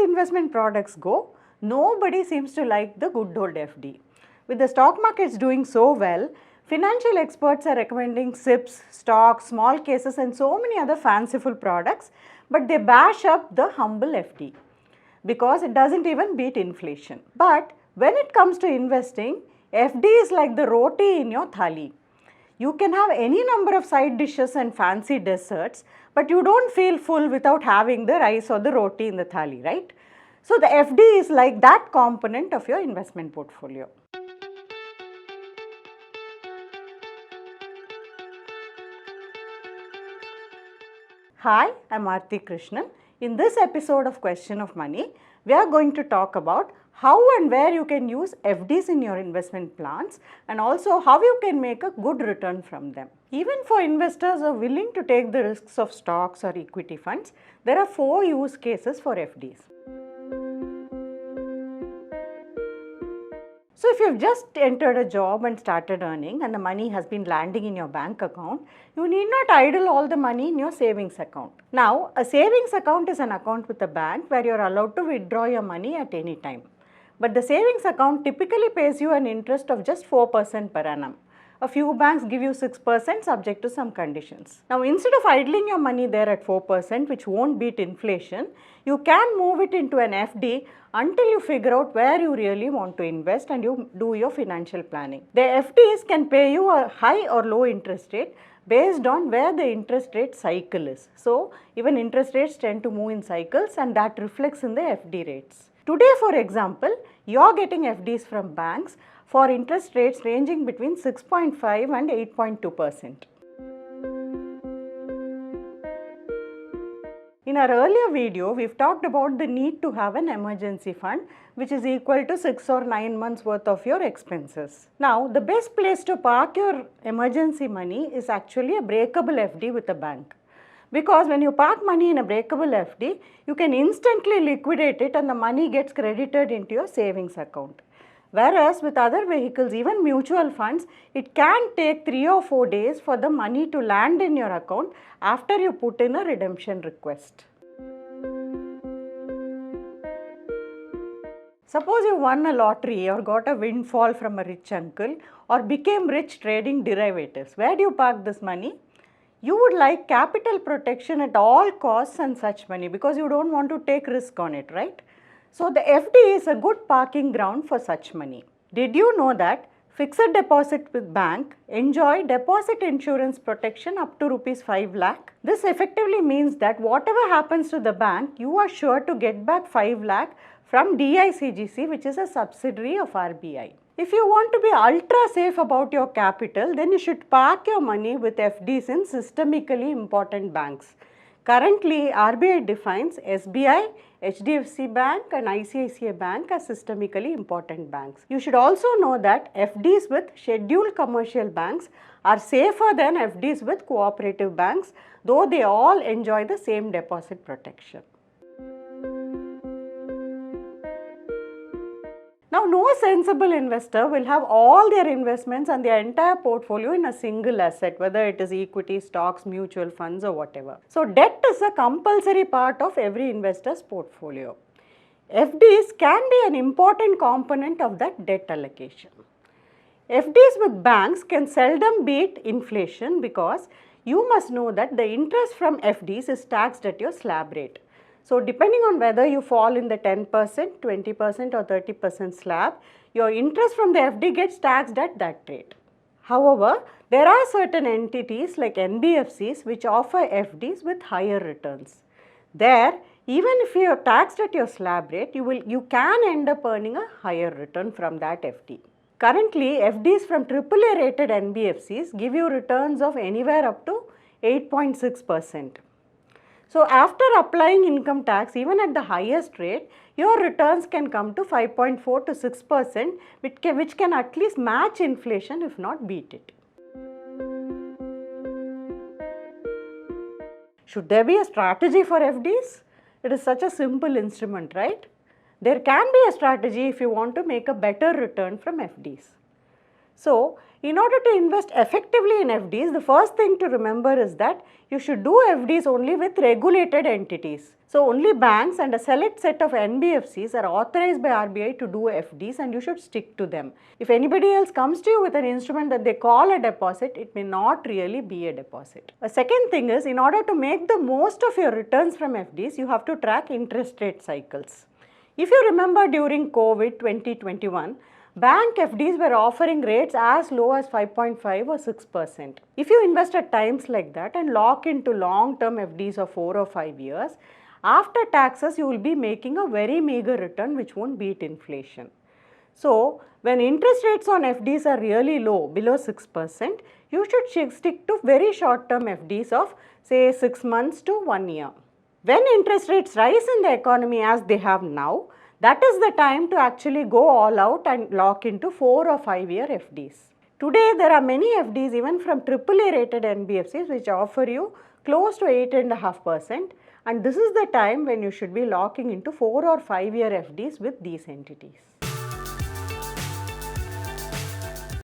investment products go, nobody seems to like the good old FD. With the stock markets doing so well, financial experts are recommending SIPs, stocks, small cases and so many other fanciful products, but they bash up the humble FD because it doesn't even beat inflation. But when it comes to investing, FD is like the roti in your thali. You can have any number of side dishes and fancy desserts, but you don't feel full without having the rice or the roti in the thali, right? So the FD is like that component of your investment portfolio. Hi, I'm Aarti Krishnan. In this episode of Question of Money, we are going to talk about how and where you can use FDs in your investment plans and also how you can make a good return from them. Even for investors who are willing to take the risks of stocks or equity funds, there are 4 use cases for FDs. So if you've just entered a job and started earning and the money has been landing in your bank account, you need not idle all the money in your savings account. Now, a savings account is an account with a bank where you're allowed to withdraw your money at any time. But the savings account typically pays you an interest of just 4% per annum. A few banks give you 6% subject to some conditions. Now, instead of idling your money there at 4%, which won't beat inflation, you can move it into an FD until you figure out where you really want to invest and you do your financial planning. The FDs can pay you a high or low interest rate based on where the interest rate cycle is. So, even interest rates tend to move in cycles and that reflects in the FD rates. Today, for example, you are getting FDs from banks for interest rates ranging between 6.5 and 8.2%. In our earlier video, we've talked about the need to have an emergency fund which is equal to 6 or 9 months worth of your expenses. Now, the best place to park your emergency money is actually a breakable FD with a bank. Because when you park money in a breakable FD, you can instantly liquidate it and the money gets credited into your savings account. Whereas with other vehicles, even mutual funds, it can take 3 or 4 days for the money to land in your account after you put in a redemption request. Suppose you won a lottery or got a windfall from a rich uncle or became rich trading derivatives. Where do you park this money? You would like capital protection at all costs and such money because you don't want to take risk on it, right? So the FD is a good parking ground for such money. Did you know that fixed deposit with bank enjoy deposit insurance protection up to rupees 5 lakh? This effectively means that whatever happens to the bank, you are sure to get back 5 lakh from DICGC, which is a subsidiary of RBI. If you want to be ultra safe about your capital, then you should park your money with FDs in systemically important banks. Currently, RBI defines SBI, HDFC Bank and ICICI Bank as systemically important banks. You should also know that FDs with scheduled commercial banks are safer than FDs with cooperative banks, though they all enjoy the same deposit protection. Now, no sensible investor will have all their investments and their entire portfolio in a single asset, whether it is equity, stocks, mutual funds or whatever. So, debt is a compulsory part of every investor's portfolio. FDs can be an important component of that debt allocation. FDs with banks can seldom beat inflation because you must know that the interest from FDs is taxed at your slab rate. So, depending on whether you fall in the 10%, 20% or 30% slab, your interest from the FD gets taxed at that rate. However, there are certain entities like NBFCs which offer FDs with higher returns. There, even if you are taxed at your slab rate, you can end up earning a higher return from that FD. Currently, FDs from AAA rated NBFCs give you returns of anywhere up to 8.6%. So, after applying income tax even at the highest rate, your returns can come to 5.4 to 6%, which can at least match inflation if not beat it. Should there be a strategy for FDs? It is such a simple instrument, right? There can be a strategy if you want to make a better return from FDs. So, in order to invest effectively in FDs, the first thing to remember is that you should do FDs only with regulated entities. So only banks and a select set of NBFCs are authorized by RBI to do FDs, and you should stick to them. If anybody else comes to you with an instrument that they call a deposit, it may not really be a deposit. A second thing is, in order to make the most of your returns from FDs, you have to track interest rate cycles. If you remember, during COVID 2021, bank FDs were offering rates as low as 5.5 or 6%. If you invest at times like that and lock into long-term FDs of 4 or 5 years, after taxes you will be making a very meager return which won't beat inflation. So, when interest rates on FDs are really low, below 6%, you should stick to very short-term FDs of say 6 months to 1 year. When interest rates rise in the economy as they have now, that is the time to actually go all out and lock into 4 or 5 year FDs. Today there are many FDs even from AAA rated NBFCs which offer you close to 8.5%, and this is the time when you should be locking into 4 or 5 year FDs with these entities.